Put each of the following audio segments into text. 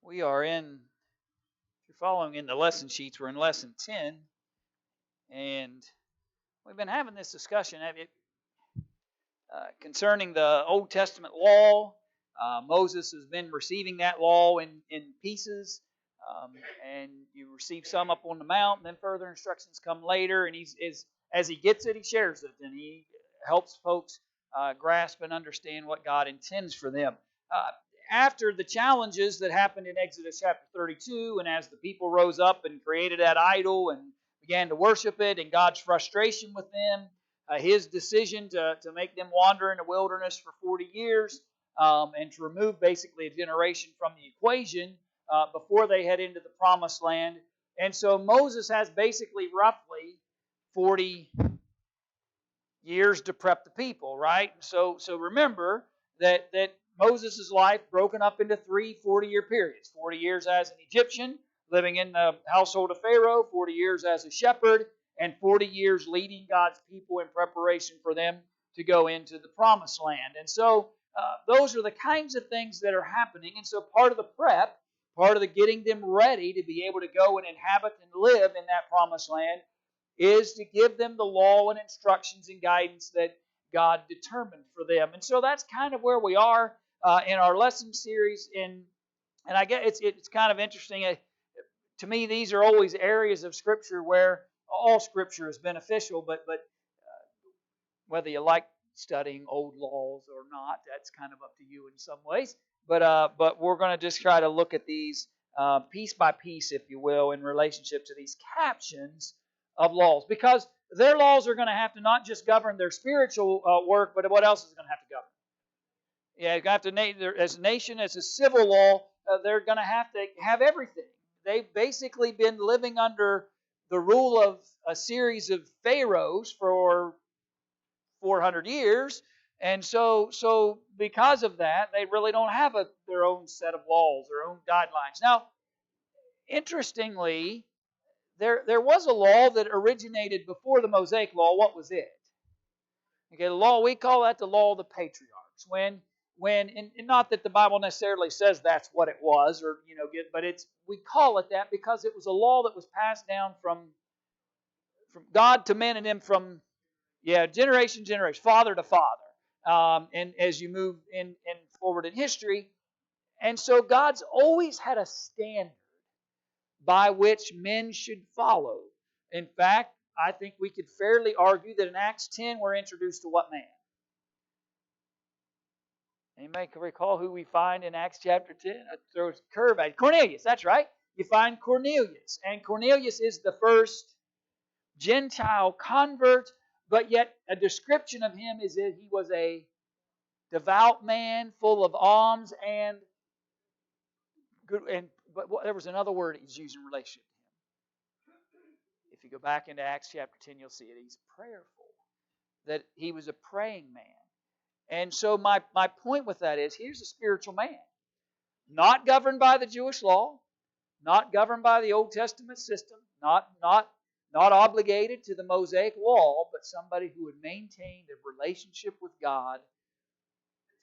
We are in, if you're following in the lesson sheets, we're in lesson 10, and we've been having this discussion concerning the Old Testament law. Moses has been receiving that law in pieces, and you receive some up on the mount, and then further instructions come later, and as he gets it, he shares it, and he helps folks grasp and understand what God intends for them. After the challenges that happened in Exodus chapter 32, and as the people rose up and created that idol and began to worship it, and God's frustration with them, his decision to make them wander in the wilderness for 40 years, and to remove basically a generation from the equation before they head into the promised land. And so Moses has basically roughly 40 years to prep the people, right? So remember that Moses' life broken up into three 40-year periods. 40 years as an Egyptian, living in the household of Pharaoh, 40 years as a shepherd, and 40 years leading God's people in preparation for them to go into the promised land. And so those are the kinds of things that are happening. And so part of the prep, part of the getting them ready to be able to go and inhabit and live in that promised land is to give them the law and instructions and guidance that God determined for them. And so that's kind of where we are in our lesson series. And I guess it's kind of interesting. To me, these are always areas of Scripture where all Scripture is beneficial, but whether you like studying old laws or not, that's kind of up to you in some ways. But we're going to just try to look at these piece by piece, if you will, in relationship to these captions of laws, because their laws are going to have to not just govern their spiritual work, but what else is going to have to govern? Yeah, you have to, as a nation, as a civil law, they're going to have everything. They've basically been living under the rule of a series of pharaohs for 400 years, and so because of that, they really don't have their own set of laws, their own guidelines. Now, interestingly, there was a law that originated before the Mosaic Law. What was it? Okay, the law, we call that the law of the patriarchs. And not that the Bible necessarily says that's what it was, or but we call it that because it was a law that was passed down from God to men and them from generation to generation, father to father. And as you move in forward in history, and so God's always had a standard by which men should follow. In fact, I think we could fairly argue that in Acts 10 we're introduced to what man? Anybody can recall who we find in Acts chapter 10? I throw a curve at Cornelius, that's right. You find Cornelius. And Cornelius is the first Gentile convert, but yet a description of him is that he was a devout man, full of alms and good. But there was another word he's used in relation to him. If you go back into Acts chapter 10, you'll see it. He's prayerful. That he was a praying man. And so my point with that is, here's a spiritual man. Not governed by the Jewish law, not governed by the Old Testament system, not obligated to the Mosaic law, but somebody who had maintained a relationship with God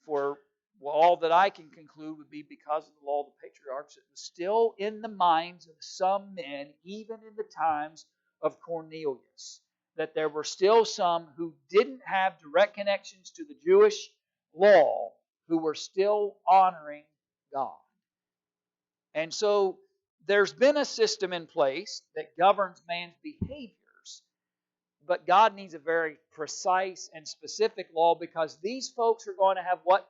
for all that I can conclude would be because of the law of the patriarchs. It was still in the minds of some men, even in the times of Cornelius, that there were still some who didn't have direct connections to the Jewish law who were still honoring God. And so there's been a system in place that governs man's behaviors, but God needs a very precise and specific law, because these folks are going to have what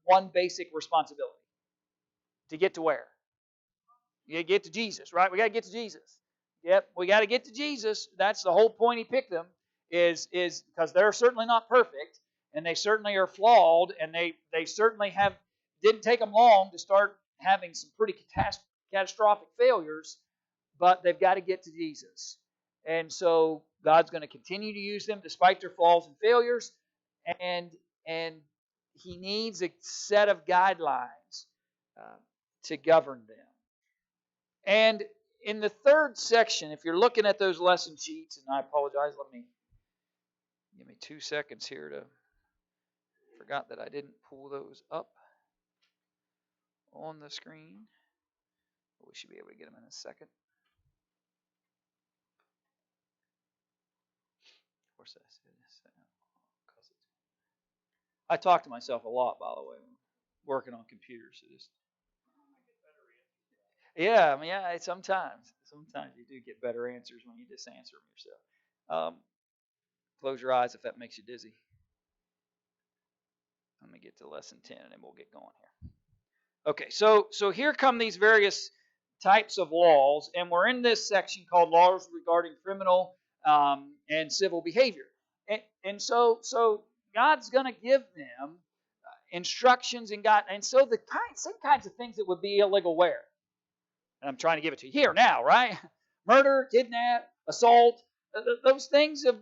one basic responsibility? To get to where? You get to Jesus, right? We got to get to Jesus. Yep, we got to get to Jesus. That's the whole point he picked them, is because they're certainly not perfect, and they certainly are flawed, and they certainly didn't take them long to start having some pretty catastrophic failures, but they've got to get to Jesus. And so God's going to continue to use them despite their flaws and failures, and he needs a set of guidelines to govern them. And in the third section, if you're looking at those lesson sheets, and I apologize, give me 2 seconds here forgot that I didn't pull those up on the screen. We should be able to get them in a second. Of course, I said this. I talk to myself a lot, by the way, working on computers. Yeah, I mean, yeah. Sometimes you do get better answers when you just answer them yourself. Close your eyes if that makes you dizzy. Let me get to lesson 10, and then we'll get going here. Okay, so here come these various types of laws, and we're in this section called laws regarding criminal and civil behavior. And so God's going to give them instructions, and so the same kinds of things that would be illegal where? And I'm trying to give it to you here now, right? Murder, kidnap, assault, those things have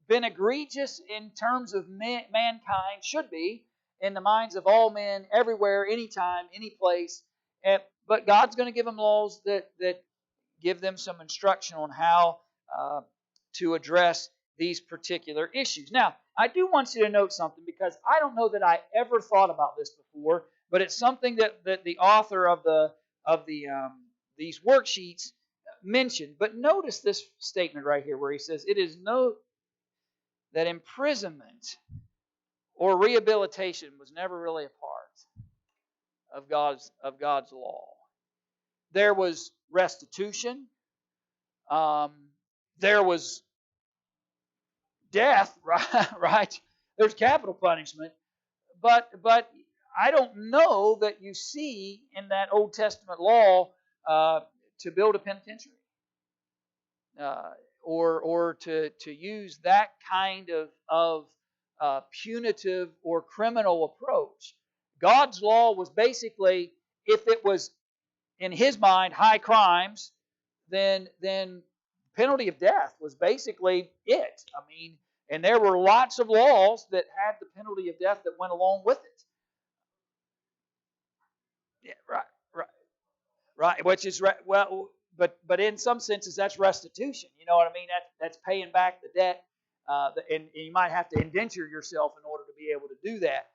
been egregious in terms of mankind, should be, in the minds of all men, everywhere, anytime, any place. But God's going to give them laws that give them some instruction on how to address these particular issues. Now, I do want you to note something, because I don't know that I ever thought about this before, but it's something that the author of these worksheets mentioned. But notice this statement right here where he says, "It is that imprisonment or rehabilitation was never really a part of God's law. There was restitution. There was death, right? There's capital punishment, but I don't know that you see in that Old Testament law to build a penitentiary or to use that kind of punitive or criminal approach. God's law was basically, if it was in His mind high crimes, then penalty of death was basically it. I mean, and there were lots of laws that had the penalty of death that went along with it. Yeah, right. Which is well, but in some senses that's restitution. You know what I mean? That's paying back the debt, and you might have to indenture yourself in order to be able to do that.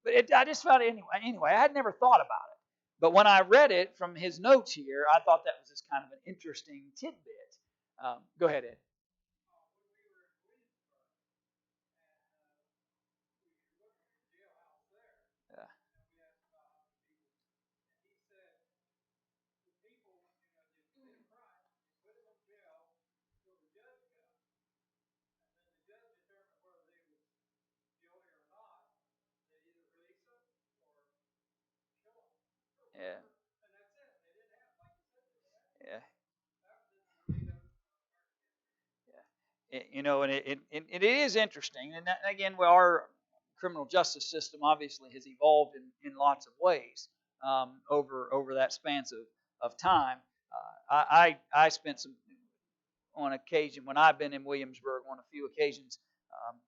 But I just found it anyway. I had never thought about it, but when I read it from his notes here, I thought that was just kind of an interesting tidbit. Go ahead, Ed. Yeah. Yeah. Yeah. And it is interesting. And that, again, our criminal justice system obviously has evolved in lots of ways over that span of time. I spent some on occasion when I've been in Williamsburg on a few occasions.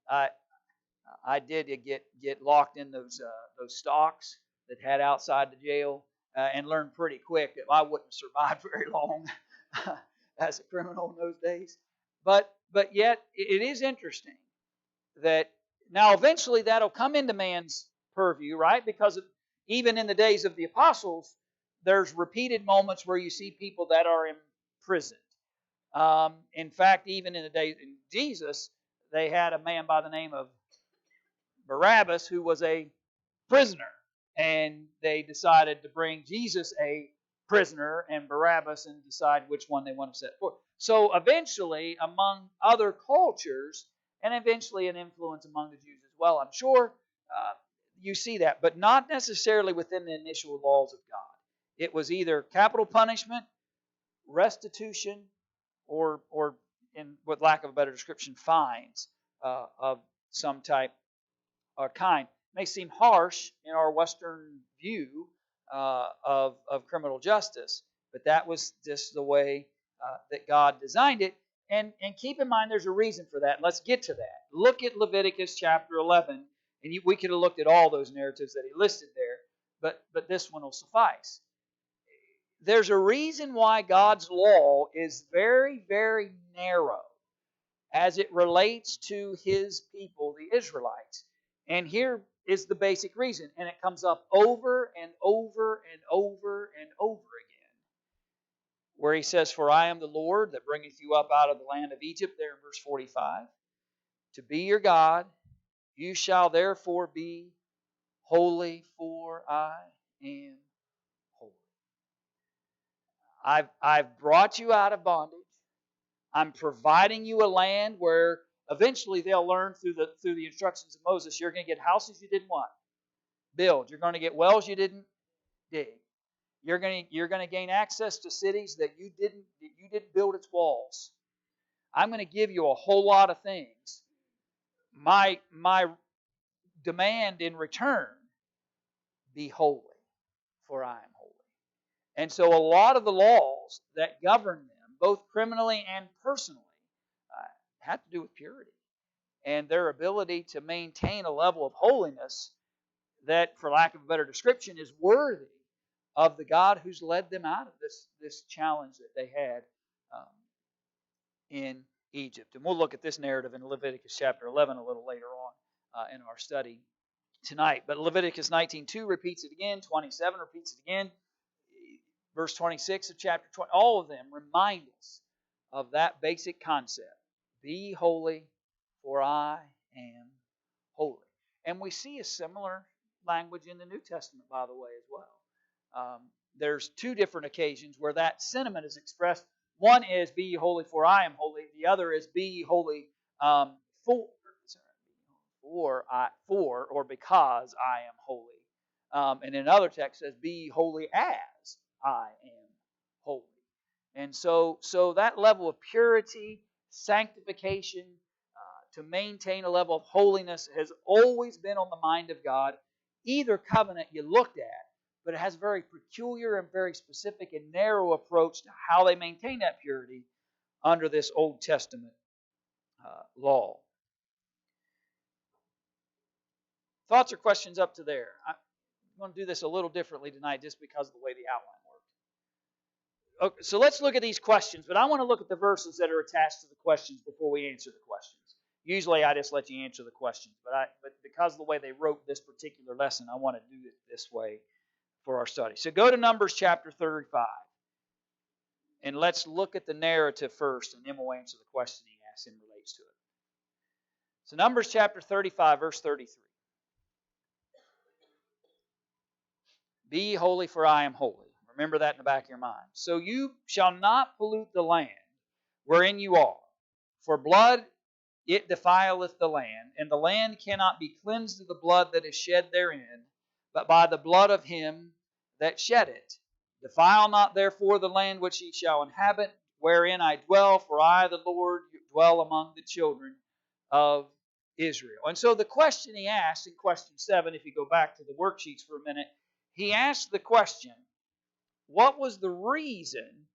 I did get locked in those stocks that had outside the jail, and learned pretty quick that I wouldn't survive very long as a criminal in those days. But yet it is interesting that now eventually that'll come into man's purview, right? Because even in the days of the apostles, there's repeated moments where you see people that are imprisoned. In fact, even in the days of Jesus, they had a man by the name of Barabbas who was a prisoner, and they decided to bring Jesus a prisoner and Barabbas and decide which one they want to set forth. So eventually, among other cultures, and eventually an influence among the Jews as well, I'm sure, you see that, but not necessarily within the initial laws of God. It was either capital punishment, restitution, or in with lack of a better description, fines of some type or kind. May seem harsh in our Western view of criminal justice, but that was just the way that God designed it. And keep in mind, there's a reason for that. Let's get to that. Look at Leviticus chapter 11, and we could have looked at all those narratives that he listed there, but this one will suffice. There's a reason why God's law is very, very narrow as it relates to His people, the Israelites. And here is the basic reason. And it comes up over and over and over and over again. Where he says, "For I am the Lord that bringeth you up out of the land of Egypt," there in verse 45. "To be your God, you shall therefore be holy, for I am holy." I've brought you out of bondage. I'm providing you a land where eventually they'll learn through the instructions of Moses, you're going to get houses you didn't what? Build. You're going to get wells you didn't dig. You're going to gain access to cities that you didn't build its walls. I'm going to give you a whole lot of things. My demand in return, be holy, for I am holy. And so a lot of the laws that govern them, both criminally and personally, have to do with purity and their ability to maintain a level of holiness that, for lack of a better description, is worthy of the God who's led them out of this challenge that they had in Egypt. And we'll look at this narrative in Leviticus chapter 11 a little later on in our study tonight. But Leviticus 19:2 repeats it again, 27 repeats it again, verse 26 of chapter 20. All of them remind us of that basic concept. Be holy, for I am holy. And we see a similar language in the New Testament, by the way, as well. There's two different occasions where that sentiment is expressed. One is, "Be ye holy, for I am holy." The other is, "Be ye holy for or because I am holy." And in another text says, "Be ye holy as I am holy." And so that level of purity, sanctification, to maintain a level of holiness has always been on the mind of God. Either covenant you looked at, but it has a very peculiar and very specific and narrow approach to how they maintain that purity under this Old Testament law. Thoughts or questions up to there? I'm going to do this a little differently tonight just because of the way the outline worked. Okay, so let's look at these questions, but I want to look at the verses that are attached to the questions before we answer the questions. Usually I just let you answer the questions, but because of the way they wrote this particular lesson, I want to do it this way for our study. So go to Numbers chapter 35, and let's look at the narrative first, and then we'll answer the question he asks and relates to it. So Numbers chapter 35, verse 33. "Be ye holy, for I am holy." Remember that in the back of your mind. "So you shall not pollute the land wherein you are, for blood it defileth the land, and the land cannot be cleansed of the blood that is shed therein, but by the blood of him that shed it. Defile not therefore the land which ye shall inhabit, wherein I dwell, for I, the Lord, dwell among the children of Israel." And so the question he asked in question 7, if you go back to the worksheets for a minute, he asked the question, what was the reason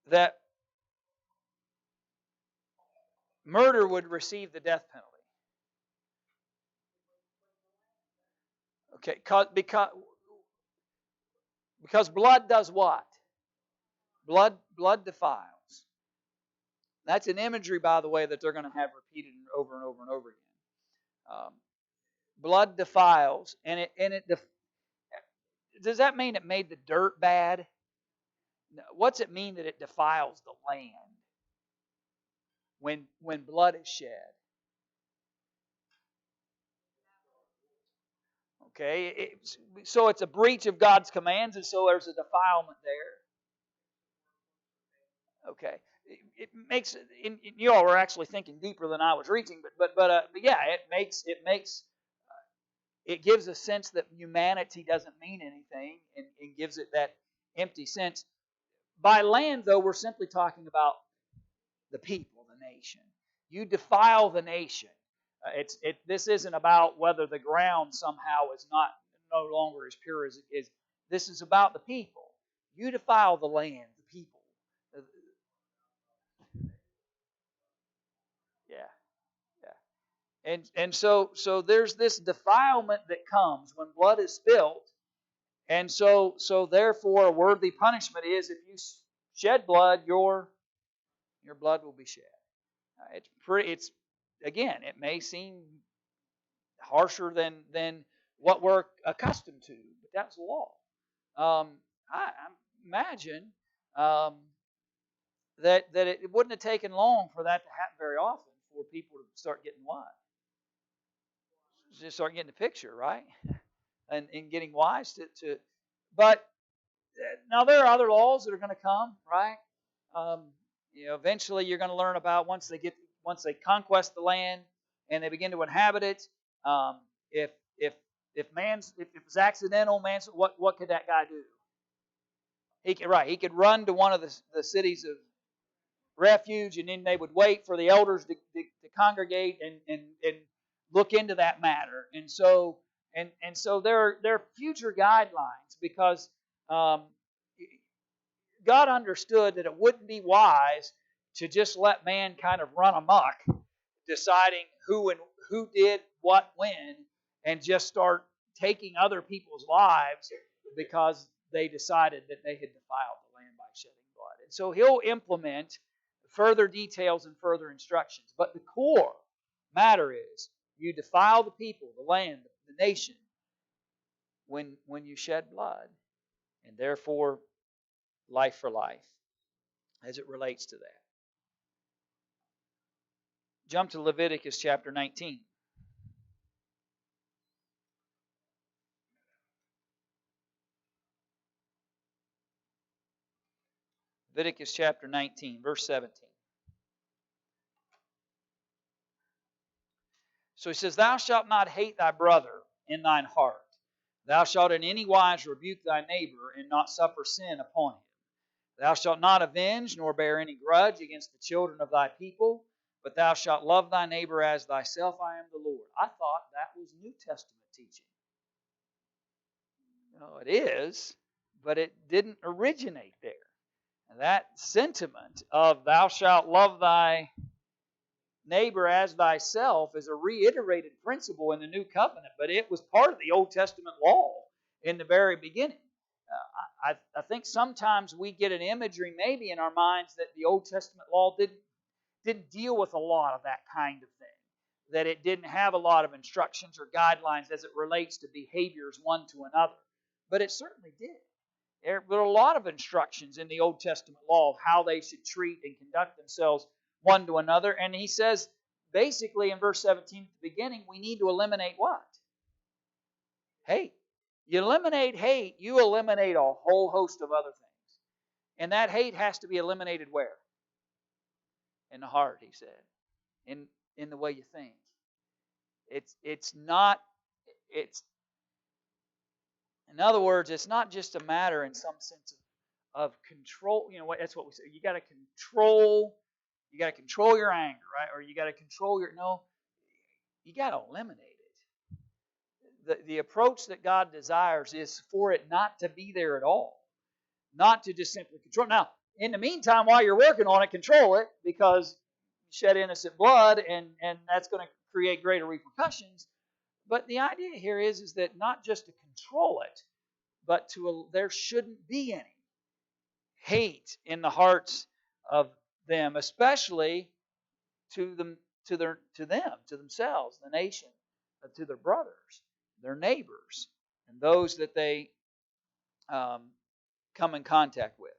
that murder would receive the death penalty? Okay, because blood does what? Blood defiles. That's an imagery, by the way, that they're going to have repeated over and over and over again. Blood defiles, and does that mean it made the dirt bad? What's it mean that it defiles the land when blood is shed? Okay, so it's a breach of God's commands, and so there's a defilement there. Okay, it makes, you all were actually thinking deeper than I was reaching, but yeah, it gives a sense that humanity doesn't mean anything, and gives it that empty sense. By land, though, we're simply talking about the people, the nation. You defile the nation. This isn't about whether the ground somehow is no longer as pure as it is. This is about the people. You defile the land, the people. Yeah, yeah. And so there's this defilement that comes when blood is spilled, and so therefore a worthy punishment is, if you shed blood, your blood will be shed. It's again, it may seem harsher than what we're accustomed to. But that's the law. I imagine um, that it wouldn't have taken long for that to happen very often for people to start getting wise. Just start getting the picture, right? And getting wise to but now there are other laws that are going to come, right? Um, eventually you're going to learn about once they conquest the land and they begin to inhabit it. Um, if if if it's accidental, what could that guy do? He could run to one of the cities of refuge, and then they would wait for the elders to congregate and look into that matter. And so there are future guidelines because um, God understood that it wouldn't be wise to just let man kind of run amok, deciding who did what when, and just start taking other people's lives because they decided that they had defiled the land by shedding blood. And so He'll implement further details and further instructions. But the core matter is you defile the people, the land, the nation when you shed blood, and therefore life for life as it relates to that. Jump to Leviticus chapter 19. Leviticus chapter 19, verse 17. So he says, Thou shalt not hate thy brother in thine heart. Thou shalt in any wise rebuke thy neighbor, and not suffer sin upon him. Thou shalt not avenge, nor bear any grudge against the children of thy people, but thou shalt love thy neighbor as thyself. I am the Lord. I thought that was New Testament teaching. No, it is, but it didn't originate there. And that sentiment of thou shalt love thy neighbor as thyself is a reiterated principle in the New Covenant, but it was part of the Old Testament law in the very beginning. I think sometimes we get an imagery maybe in our minds that the Old Testament law didn't deal with a lot of that kind of thing, that it didn't have a lot of instructions or guidelines as it relates to behaviors one to another. But it certainly did. There were a lot of instructions in the Old Testament law of how they should treat and conduct themselves one to another. And he says, basically in verse 17 at the beginning, we need to eliminate what? Hate. You eliminate hate, you eliminate a whole host of other things. And that hate has to be eliminated where? In the heart, he said. In the way you think. It's not, in other words, it's not just a matter in some sense of control. That's what we say. You got to control your anger, right? Or you got to control you got to eliminate it. The approach that God desires is for it not to be there at all. Not to just simply control. Now, in the meantime, while you're working on it, control it, because you shed innocent blood, and that's going to create greater repercussions. But the idea here is that not just to control it, but there shouldn't be any hate in the hearts of them, especially to themselves, the nation, to their brothers, their neighbors, and those that they come in contact with.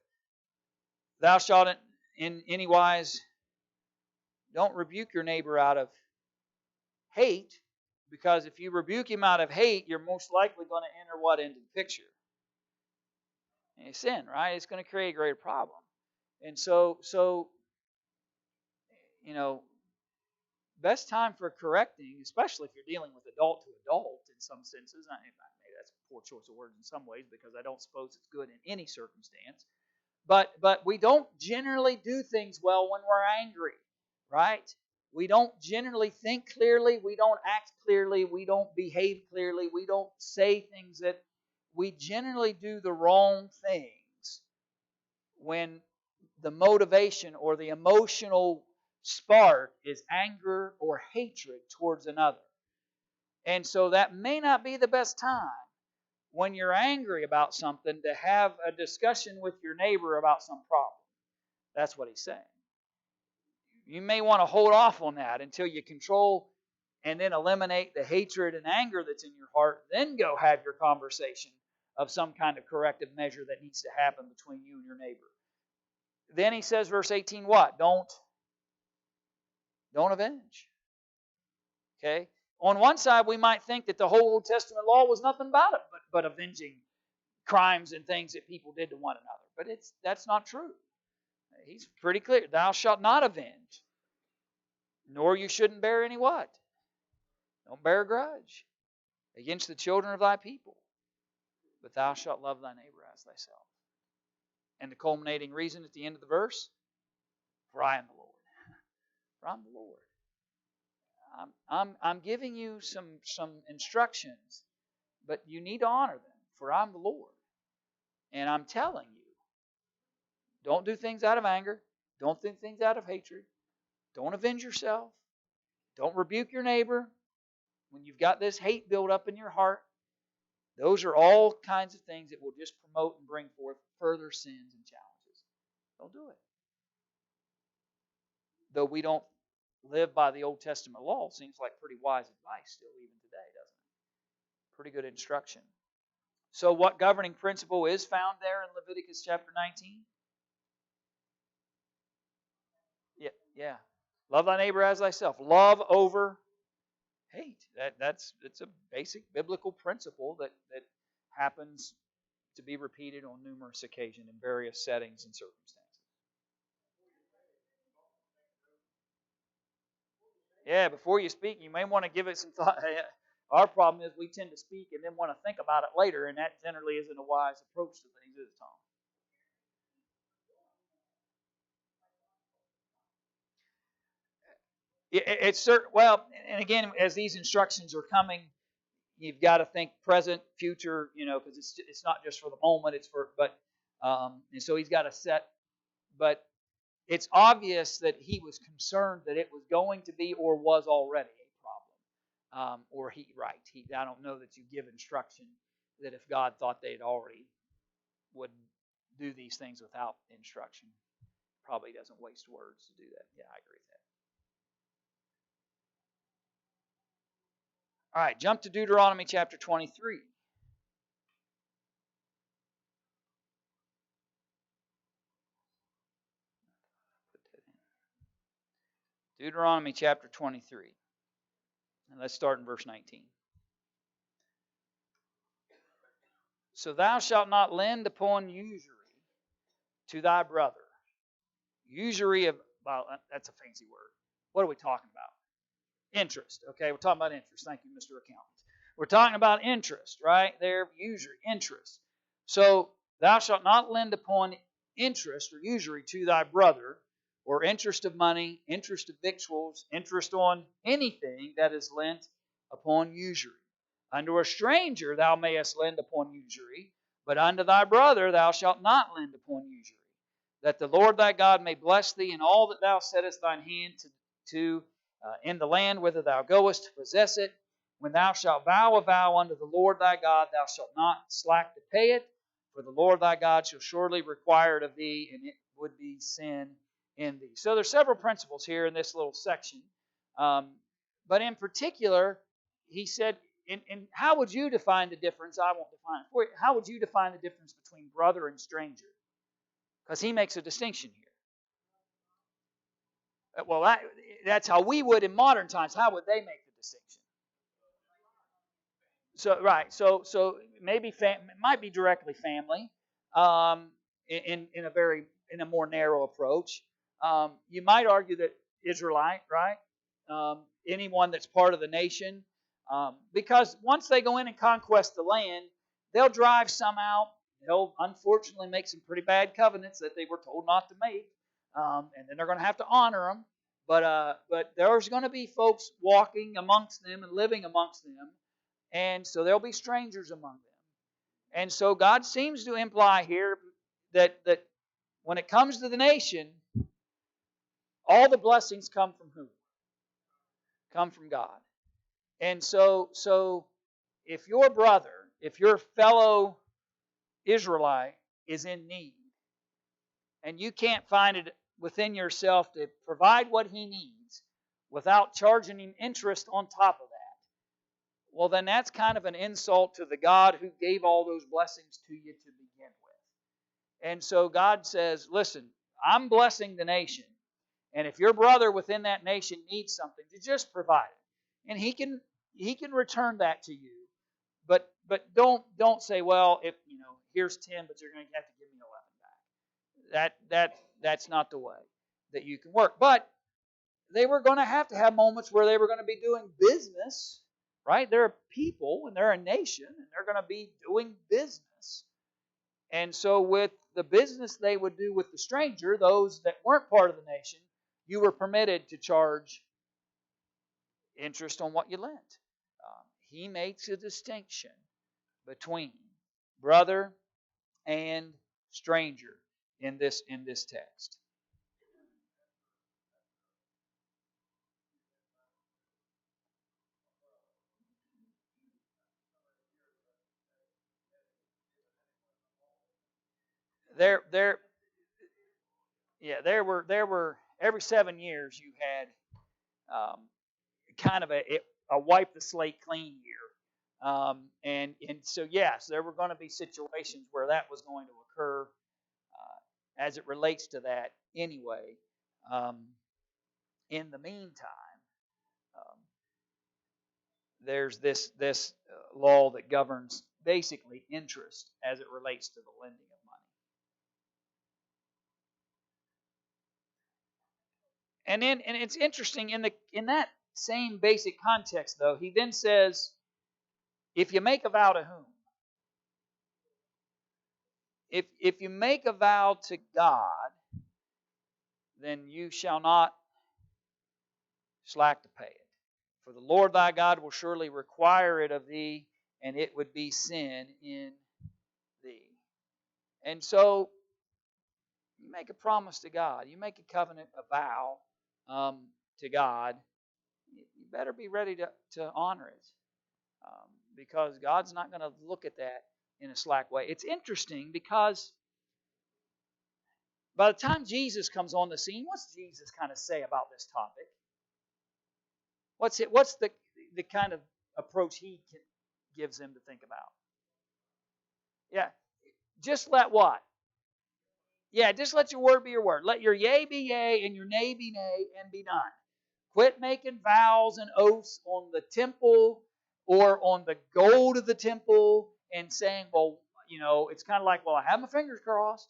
Thou shalt in any wise don't rebuke your neighbor out of hate, because if you rebuke him out of hate, you're most likely going to enter what into the picture? And sin, right? It's going to create a greater problem. And so best time for correcting, especially if you're dealing with adult to adult in some senses. Maybe that's a poor choice of words in some ways, because I don't suppose it's good in any circumstance. But we don't generally do things well when we're angry, right? We don't generally think clearly. We don't act clearly. We don't behave clearly. We don't say things that we generally do the wrong things when the motivation or the emotional spark is anger or hatred towards another. And so that may not be the best time when you're angry about something to have a discussion with your neighbor about some problem. That's what he's saying. You may want to hold off on that until you control and then eliminate the hatred and anger that's in your heart, then go have your conversation of some kind of corrective measure that needs to happen between you and your neighbor. Then he says, verse 18, what? Don't avenge. Okay? On one side, we might think that the whole Old Testament law was nothing about it but avenging crimes and things that people did to one another. But that's not true. He's pretty clear. Thou shalt not avenge, nor you shouldn't bear any what? Don't bear a grudge against the children of thy people. But thou shalt love thy neighbor as thyself. And the culminating reason at the end of the verse, for I am the Lord. For I'm the Lord. I'm giving you some instructions, but you need to honor them, for I'm the Lord. And I'm telling you, don't do things out of anger. Don't do things out of hatred. Don't avenge yourself. Don't rebuke your neighbor when you've got this hate built up in your heart. Those are all kinds of things that will just promote and bring forth further sins and challenges. Don't do it. Though we don't live by the Old Testament law, seems like pretty wise advice still even today, doesn't it? Pretty good instruction. So what governing principle is found there in Leviticus chapter 19? Yeah. Love thy neighbor as thyself. Love over hate. It's a basic biblical principle that happens to be repeated on numerous occasions in various settings and circumstances. Yeah, before you speak, you may want to give it some thought. Our problem is we tend to speak and then want to think about it later, and that generally isn't a wise approach to things, is it, Tom? It's certain. Well, and again, as these instructions are coming, you've got to think present, future, because it's not just for the moment. It's for and so he's got to set. But it's obvious that he was concerned that it was going to be or was already a problem. I don't know that you give instruction that if God thought they'd already would do these things without instruction, probably doesn't waste words to do that. Yeah, I agree with that. All right, jump to Deuteronomy chapter 23. Deuteronomy chapter 23. And let's start in verse 19. So thou shalt not lend upon usury to thy brother. Usury well, that's a fancy word. What are we talking about? Interest. Okay, we're talking about interest. Thank you, Mr. Accountant. We're talking about interest, right? There, usury, interest. So thou shalt not lend upon interest or usury to thy brother, or interest of money, interest of victuals, interest on anything that is lent upon usury. Unto a stranger thou mayest lend upon usury, but unto thy brother thou shalt not lend upon usury, that the Lord thy God may bless thee in all that thou settest thine hand to in the land whither thou goest to possess it. When thou shalt vow a vow unto the Lord thy God, thou shalt not slack to pay it, for the Lord thy God shall surely require it of thee, and it would be sin in thee. So there's several principles here in this little section. But in particular, he said, and how would you define the difference? I won't define it for you. How would you define the difference between brother and stranger? Because he makes a distinction here. Well, that's how we would in modern times. How would they make the distinction? So right, so maybe it might be directly family, in a more narrow approach. You might argue that Israelite, right? Anyone that's part of the nation, because once they go in and conquest the land, they'll drive some out. They'll unfortunately make some pretty bad covenants that they were told not to make, and then they're going to have to honor them. But there's going to be folks walking amongst them and living amongst them. And so there'll be strangers among them. And so God seems to imply here that when it comes to the nation, all the blessings come from who? Come from God. And so if your brother, if your fellow Israelite is in need, and you can't find it within yourself to provide what he needs, without charging him interest on top of that, well, then that's kind of an insult to the God who gave all those blessings to you to begin with. And so God says, listen, I'm blessing the nation. And if your brother within that nation needs something, to just provide it. And he can return that to you. But don't say, well, if here's 10, but you're going to have to give me 11 back. That's not the way that you can work. But they were going to have moments where they were going to be doing business, right? They're a people and they're a nation and they're going to be doing business. And so with the business they would do with the stranger, those that weren't part of the nation, you were permitted to charge interest on what you lent. He makes a distinction between brother and stranger in this text. There there were every 7 years you had kind of a wipe the slate clean year. And so, yes, there were going to be situations where that was going to occur as it relates to that anyway. In the meantime, um, there's this law that governs basically interest as it relates to the lending of money. And it's interesting in that same basic context, though, he then says, if you make a vow to whom? If you make a vow to God, then you shall not slack to pay it. For the Lord thy God will surely require it of thee, and it would be sin in thee. And so, you make a promise to God, you make a covenant, a vow to God, you better be ready to honor it. Because God's not going to look at that in a slack way. It's interesting because by the time Jesus comes on the scene, what's Jesus kind of say about this topic? What's the kind of approach he gives them to think about? Yeah, just let what? Yeah, just let your word be your word. Let your yea be yea and your nay be nay and be done. Quit making vows and oaths on the temple or on the gold of the temple and saying, well, it's kind of like, well, I have my fingers crossed.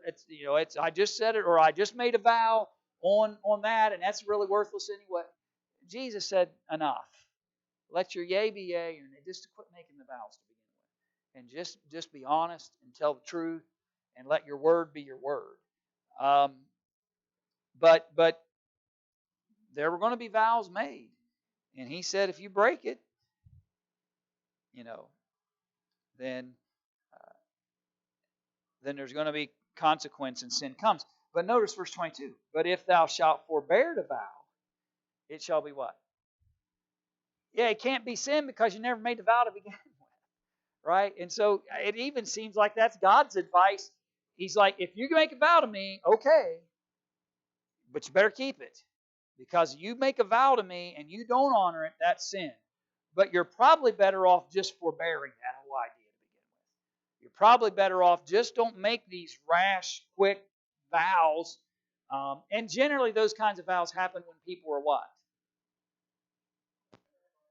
It's I just said it or I just made a vow on that, and that's really worthless anyway. Jesus said, enough. Let your yea be yea, and just quit making the vows to begin with, and just be honest and tell the truth, and let your word be your word. But there were going to be vows made, and he said, if you break it, then there's going to be consequence and sin comes. But notice verse 22. But if thou shalt forbear to vow, it shall be what? Yeah, it can't be sin because you never made the vow to begin with. Right? And so it even seems like that's God's advice. He's like, if you make a vow to me, okay, but you better keep it. Because you make a vow to me and you don't honor it, that's sin. But you're probably better off just forbearing that whole idea to begin with. You're probably better off just don't make these rash, quick vows. And generally those kinds of vows happen when people are what?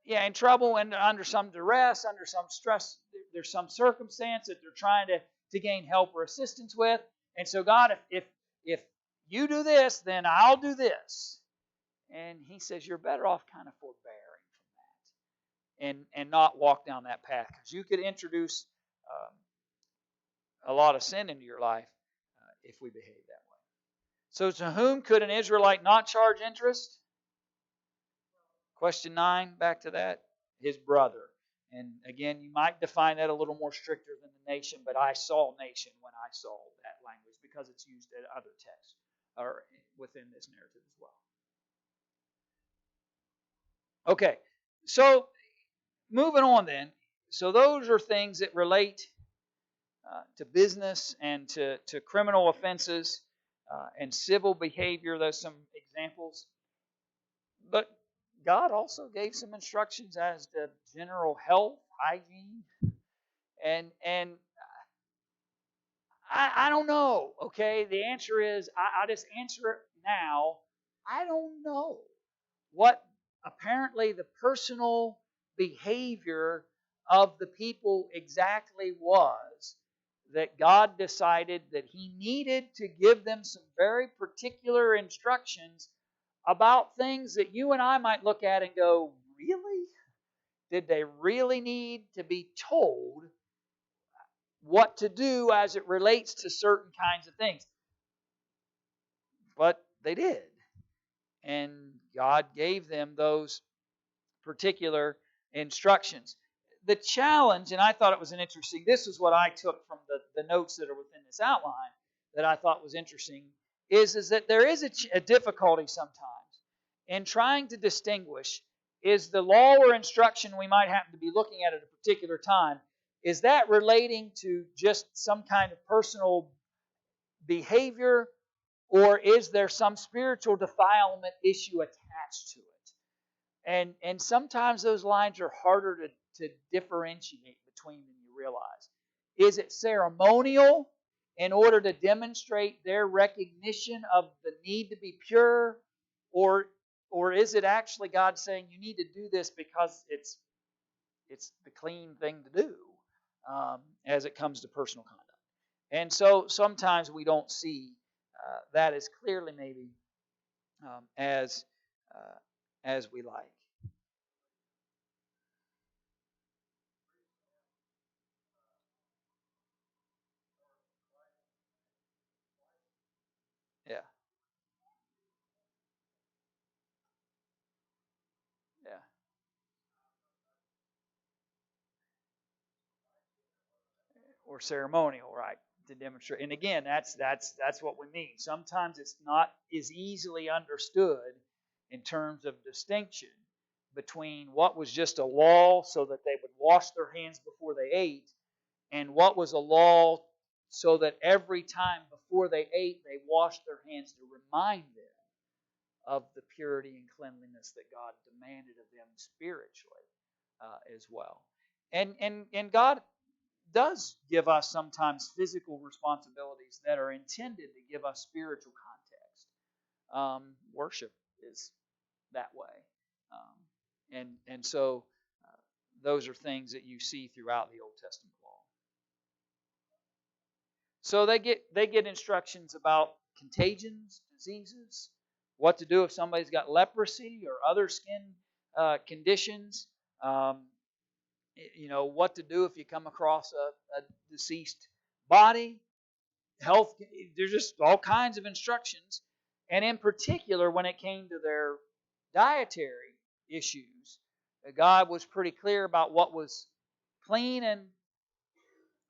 Yeah, in trouble and under some duress, under some stress. There's some circumstance that they're trying to gain help or assistance with. And so, God, if you do this, then I'll do this. And he says, you're better off kind of forbearing from that and not walk down that path. Because you could introduce a lot of sin into your life if we behave that way. So to whom could an Israelite not charge interest? Question 9, back to that. His brother. And again, you might define that a little more stricter than the nation, but I saw nation when I saw that language because it's used in other texts or within this narrative as well. Okay, so moving on then. So those are things that relate to business and to criminal offenses and civil behavior. Those some examples. But God also gave some instructions as to general health, hygiene, and I don't know. Okay, the answer is I'll just answer it now. I don't know what apparently the personal behavior of the people exactly was that God decided that He needed to give them some very particular instructions about things that you and I might look at and go, really? Did they really need to be told what to do as it relates to certain kinds of things? But they did. And God gave them those particular instructions. The challenge, and I thought it was an interesting, this is what I took from the notes that are within this outline that I thought was interesting, is that there is a difficulty sometimes in trying to distinguish, is the law or instruction we might happen to be looking at a particular time, is that relating to just some kind of personal behavior, or is there some spiritual defilement issue attached to it? And sometimes those lines are harder to differentiate between than you realize. Is it ceremonial in order to demonstrate their recognition of the need to be pure? Or is it actually God saying you need to do this because it's the clean thing to do as it comes to personal conduct? And so sometimes we don't see that as clearly maybe as we like. Yeah, yeah. Or ceremonial, right? To demonstrate. And again, that's what we mean. Sometimes it's not as easily understood in terms of distinction between what was just a law so that they would wash their hands before they ate, and what was a law so that every time before they ate they washed their hands to remind them of the purity and cleanliness that God demanded of them spiritually as well. And God does give us sometimes physical responsibilities that are intended to give us spiritual context. Worship is that way, and so those are things that you see throughout the Old Testament law. So they get instructions about contagions, diseases, what to do if somebody's got leprosy or other skin conditions. Um, what to do if you come across a deceased body, health. There's just all kinds of instructions, and in particular when it came to their dietary issues, God was pretty clear about what was clean and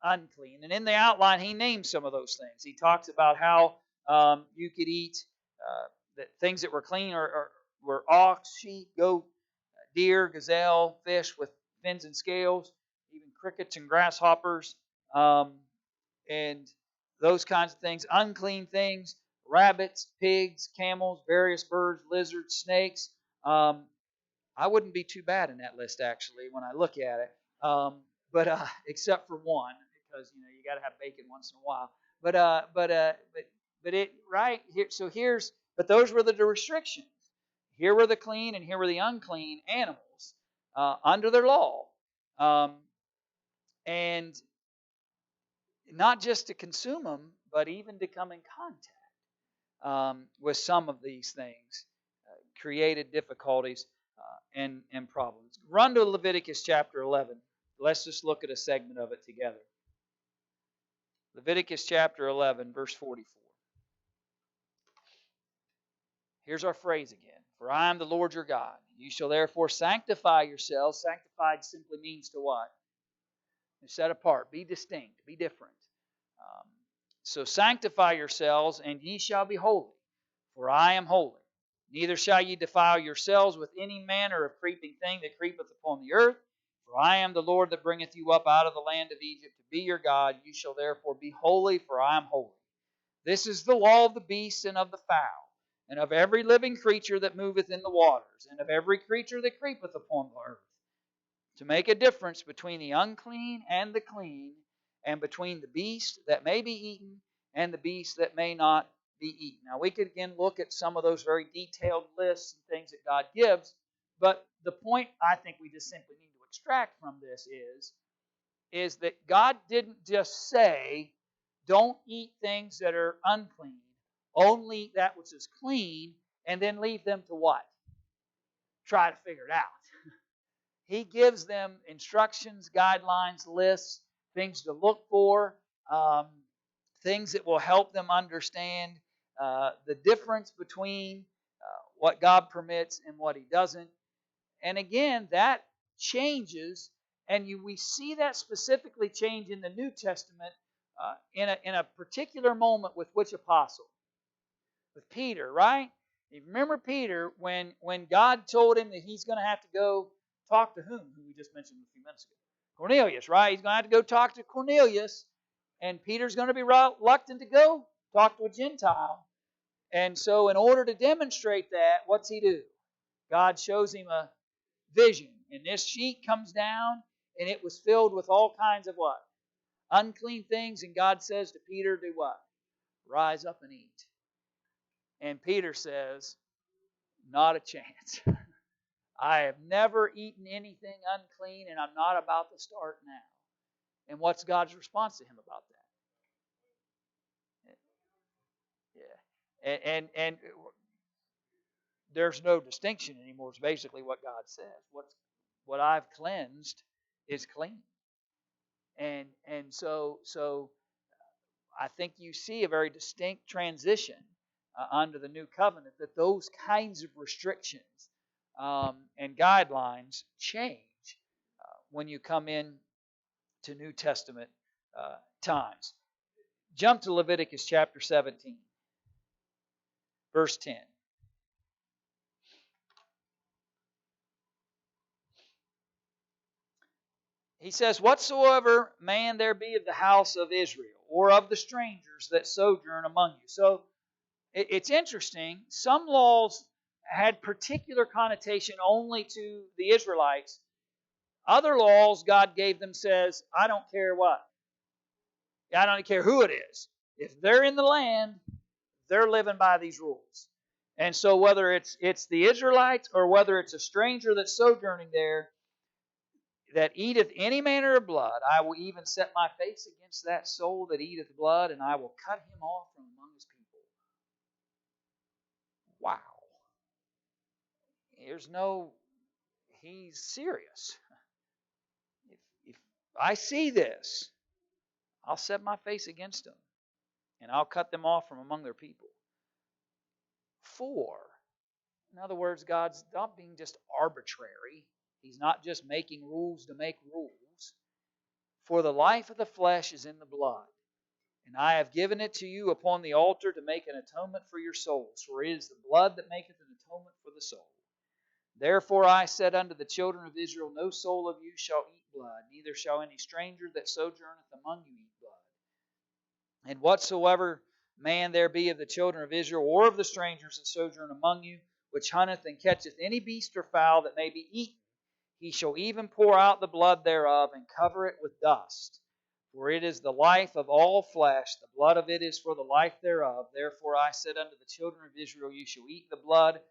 unclean. And in the outline, He names some of those things. He talks about how you could eat that things that were clean were ox, sheep, goat, deer, gazelle, fish with fins and scales, even crickets and grasshoppers, and those kinds of things. Unclean things, rabbits, pigs, camels, various birds, lizards, snakes. I wouldn't be too bad in that list, actually, when I look at it. But except for one, because you got to have bacon once in a while. But it right here. So but those were the restrictions. Here were the clean and here were the unclean animals under their law, and not just to consume them, but even to come in contact with some of these things created difficulties and problems. Run to Leviticus chapter 11. Let's just look at a segment of it together. Leviticus chapter 11, verse 44. Here's our phrase again. For I am the Lord your God. You shall therefore sanctify yourselves. Sanctified simply means to what? Set apart. Be distinct. Be different. Um, so sanctify yourselves, and ye shall be holy. For I am holy. Neither shall ye defile yourselves with any manner of creeping thing that creepeth upon the earth. For I am the Lord that bringeth you up out of the land of Egypt to be your God. You shall therefore be holy, for I am holy. This is the law of the beasts and of the fowl, and of every living creature that moveth in the waters, and of every creature that creepeth upon the earth, to make a difference between the unclean and the clean, and between the beast that may be eaten and the beast that may not be eaten. Now, we could again look at some of those very detailed lists and things that God gives, but the point I think we just simply need to extract from this is that God didn't just say, don't eat things that are unclean, only eat that which is clean, and then leave them to what? Try to figure it out. He gives them instructions, guidelines, lists, things to look for, um, things that will help them understand the difference between what God permits and what He doesn't. And again, that changes, and we see that specifically change in the New Testament in a particular moment with which apostle? With Peter, right? You remember Peter when God told him that he's going to have to go talk to whom we just mentioned a few minutes ago? Cornelius, right? He's going to have to go talk to Cornelius, and Peter's going to be reluctant to go talk to a Gentile. And so in order to demonstrate that, what's he do? God shows him a vision. And this sheet comes down, and it was filled with all kinds of what? Unclean things. And God says to Peter, do what? Rise up and eat. And Peter says, not a chance. I have never eaten anything unclean, and I'm not about to start now. And what's God's response to him about that? Yeah. And there's no distinction anymore. It's basically what God says. What I've cleansed is clean. And so I think you see a very distinct transition under the new covenant, that those kinds of restrictions and guidelines change when you come in to New Testament times. Jump to Leviticus chapter 17, verse 10. He says, whatsoever man there be of the house of Israel, or of the strangers that sojourn among you. So it's interesting. Some laws had particular connotation only to the Israelites. Other laws God gave them says, I don't care what. I don't care who it is. If they're in the land, they're living by these rules. And so whether it's the Israelites or whether it's a stranger that's sojourning there, that eateth any manner of blood, I will even set my face against that soul that eateth blood, and I will cut him off from among his people. Wow. He's serious. If I see this, I'll set my face against them, and I'll cut them off from among their people. In other words, God's not being just arbitrary. He's not just making rules to make rules. For the life of the flesh is in the blood, and I have given it to you upon the altar to make an atonement for your souls. For it is the blood that maketh an atonement for the soul. Therefore I said unto the children of Israel, no soul of you shall eat blood, neither shall any stranger that sojourneth among you eat blood. And whatsoever man there be of the children of Israel, or of the strangers that sojourn among you, which hunteth and catcheth any beast or fowl that may be eaten, he shall even pour out the blood thereof, and cover it with dust. For it is the life of all flesh, the blood of it is for the life thereof. Therefore I said unto the children of Israel, you shall eat the blood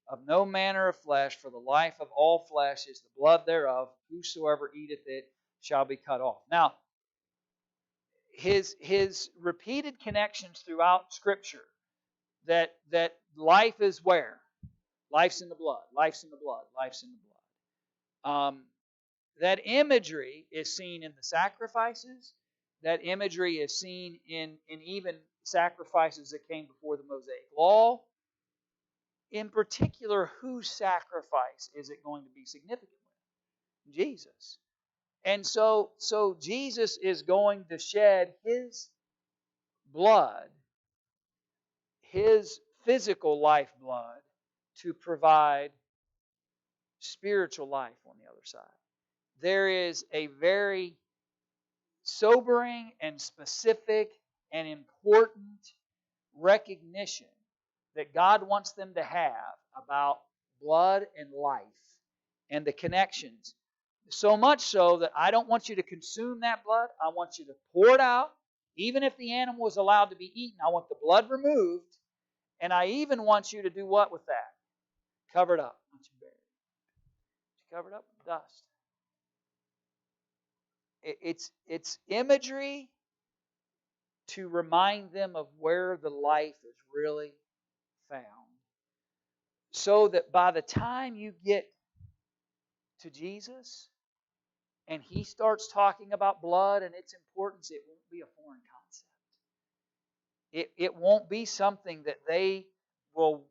of no manner of flesh, for the life of all flesh is the blood thereof. Whosoever eateth it shall be cut off. Now, his repeated connections throughout Scripture that life is where? Life's in the blood. Life's in the blood. Life's in the blood. That imagery is seen in the sacrifices. That imagery is seen in even sacrifices that came before the Mosaic Law. In particular, whose sacrifice is it going to be significant with? Jesus. And so Jesus is going to shed His blood, His physical lifeblood, to provide spiritual life on the other side. There is a very sobering and specific and important recognition that God wants them to have about blood and life and the connections. So much so that I don't want you to consume that blood. I want you to pour it out. Even if the animal is allowed to be eaten, I want the blood removed. And I even want you to do what with that? Cover it up. Not you bury it. Cover it up with dust. It's imagery to remind them of where the life is really found. So that by the time you get to Jesus and He starts talking about blood and its importance, it won't be a foreign concept. It won't be something that they will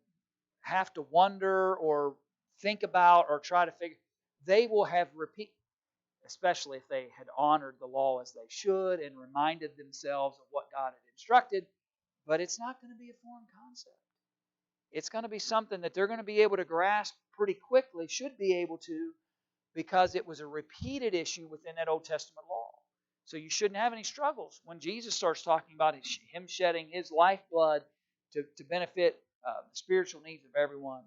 have to wonder or think about or try to figure. They will have especially if they had honored the law as they should and reminded themselves of what God had instructed. But it's not going to be a foreign concept. It's going to be something that they're going to be able to grasp pretty quickly, should be able to, because it was a repeated issue within that Old Testament law. So you shouldn't have any struggles when Jesus starts talking about Him shedding His lifeblood to benefit the spiritual needs of everyone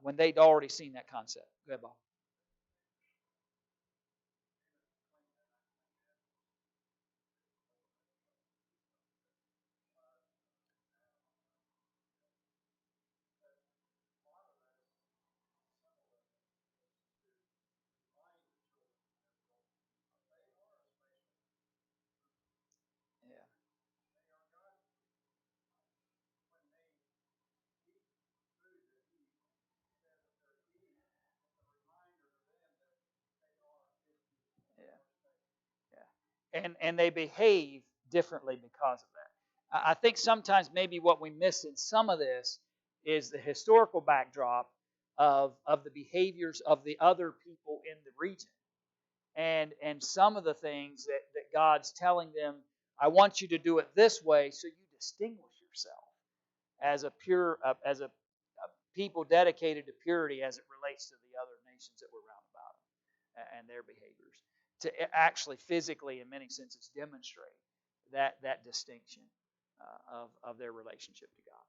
when they'd already seen that concept. Go ahead, Bob. Yeah. Yeah. And they behave differently because of that. I think sometimes maybe what we miss in some of this is the historical backdrop of the behaviors of the other people in the region. And some of the things that God's telling them, I want you to do it this way so you distinguish yourself as a people dedicated to purity as it relates to the other nations that were round about them and their behaviors. To actually physically, in many senses, demonstrate that distinction of their relationship to God.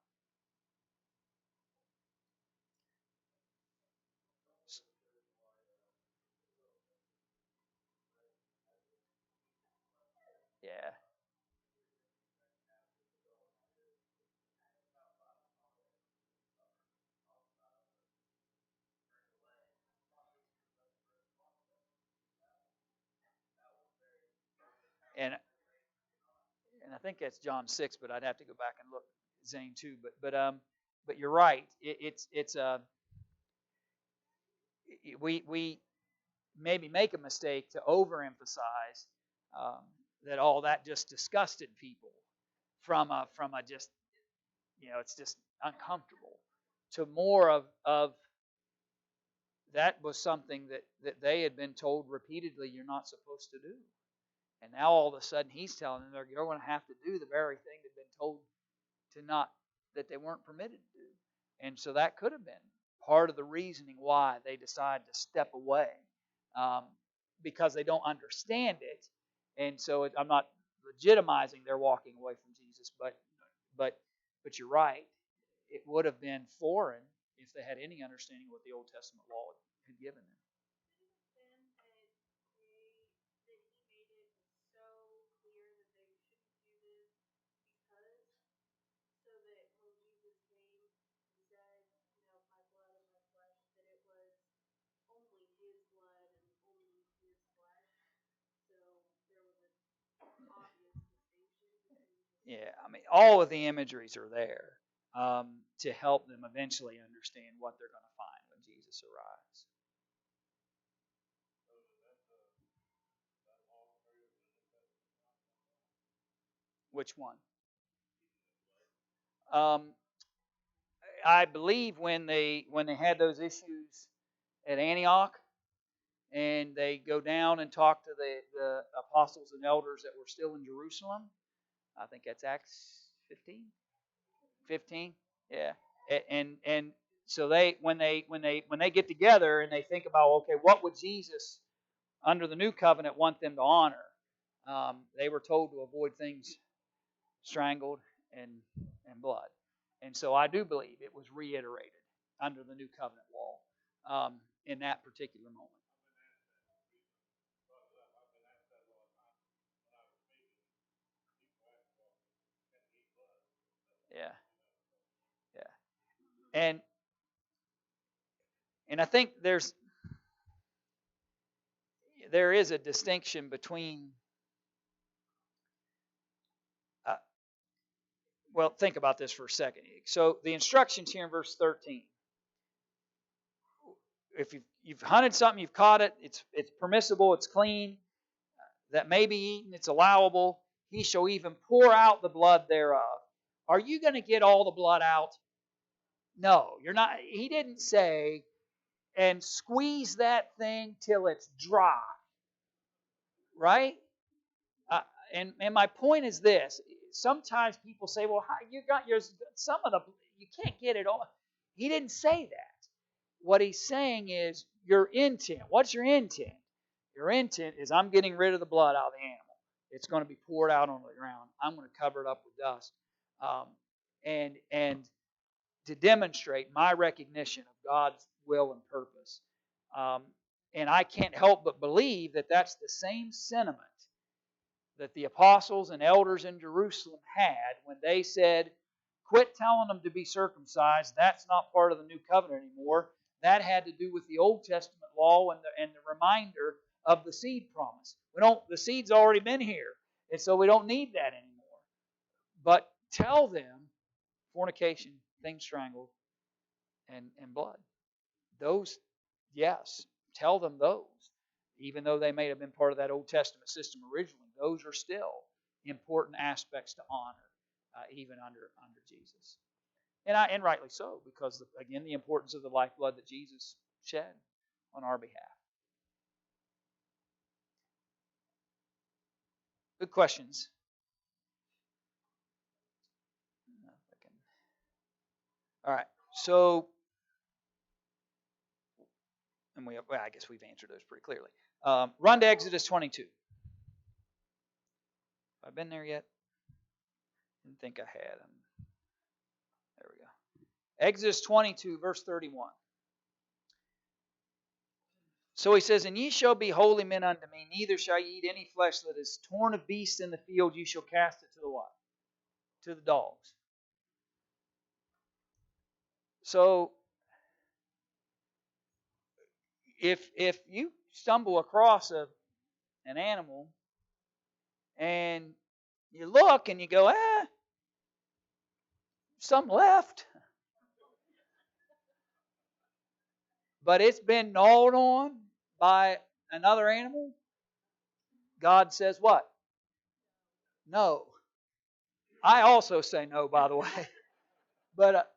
Yeah. And I think that's John 6, but I'd have to go back and look Zane too. But you're right. We maybe make a mistake to overemphasize um, that all that just disgusted people from a just it's just uncomfortable to more of that was something that they had been told repeatedly you're not supposed to do. And now all of a sudden He's telling them they're going to have to do the very thing they've been told to not, that they weren't permitted to do. And so that could have been part of the reasoning why they decided to step away, um, because they don't understand it. And so I'm not legitimizing their walking away from Jesus, but but you're right. It would have been foreign if they had any understanding of what the Old Testament law had given them. Yeah, I mean, all of the imageries are there to help them eventually understand what they're going to find when Jesus arrives. Which one? Um, I believe when they had those issues at Antioch, and they go down and talk to the apostles and elders that were still in Jerusalem. I think that's Acts 15. 15, yeah. And so when they get together and they think about, okay, what would Jesus under the new covenant want them to honor? They were told to avoid things strangled and blood. And so I do believe it was reiterated under the new covenant law in that particular moment. Yeah, yeah. And I think there is a distinction between uh, well, think about this for a second. So the instructions here in verse 13. If you've hunted something, you've caught it, it's permissible, it's clean, that may be eaten, it's allowable. He shall even pour out the blood thereof. Are you going to get all the blood out? No, you're not. He didn't say, and squeeze that thing till it's dry, right? Uh, and my point is this: sometimes people say, "Well, you got yours." Some of the you can't get it all. He didn't say that. What he's saying is your intent. What's your intent? Your intent is I'm getting rid of the blood out of the animal. It's going to be poured out on the ground. I'm going to cover it up with dust, and to demonstrate my recognition of God's will and purpose. Um, and I can't help but believe that that's the same sentiment that the apostles and elders in Jerusalem had when they said, quit telling them to be circumcised. That's not part of the new covenant anymore. That had to do with the Old Testament law and the reminder of the seed promise. The seed's already been here, and so we don't need that anymore. But tell them fornication, things strangled, and blood. Those, yes, tell them those. Even though they may have been part of that Old Testament system originally, those are still important aspects to honor, even under Jesus. And rightly so, because again, the importance of the lifeblood that Jesus shed on our behalf. Good questions. All right, so and I guess we've answered those pretty clearly. Run to Exodus 22. Have I been there yet? Didn't think I had. There we go. Exodus 22, verse 31. So he says, and ye shall be holy men unto me, neither shall ye eat any flesh that is torn of beasts in the field, you shall cast it to the what? To the dogs. So if you stumble across an animal and you look and you go, some left, but it's been gnawed on by another animal, God says what? No. I also say no, by the way. But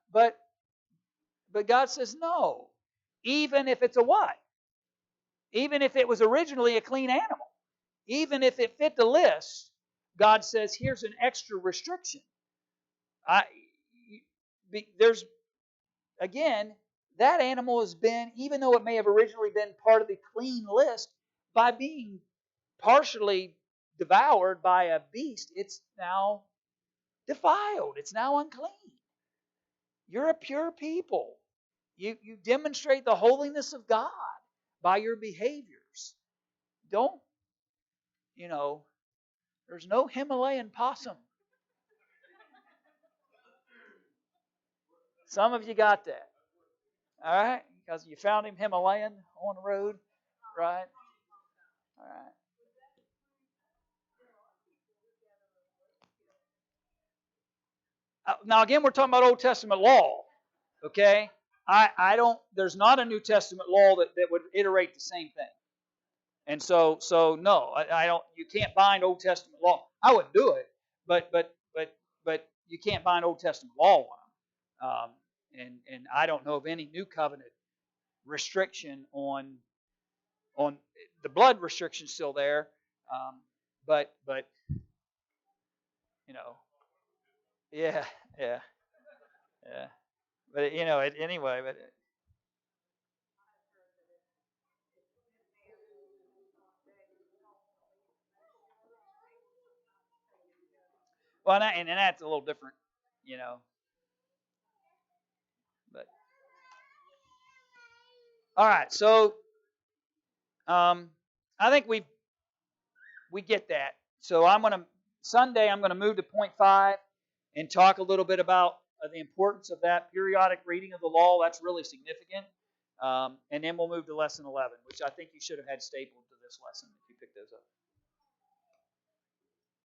God says no. Even if it's a what? Even if it was originally a clean animal. Even if it fit the list, God says, here's an extra restriction. There's, again, that animal has been, even though it may have originally been part of the clean list, by being partially devoured by a beast, it's now defiled. It's now unclean. You're a pure people. You demonstrate the holiness of God by your behaviors. Don't, there's no Himalayan possum. Some of you got that. All right? Because you found him Himalayan on the road. Right? All right. Now, again, we're talking about Old Testament law. Okay? I don't, there's not a New Testament law that would iterate the same thing. And so no, I don't, you can't bind Old Testament law. I would do it, but you can't bind Old Testament law on them. And I don't know of any New Covenant restriction on the blood restriction still there, but you know, yeah, yeah, yeah. But anyway, but well, and that's a little different, you know. All right, so I think we get that. So Sunday I'm gonna move to point 5 and talk a little bit about the importance of that periodic reading of the law. That's really significant. And then we'll move to lesson 11, which I think you should have had stapled to this lesson if you picked those up.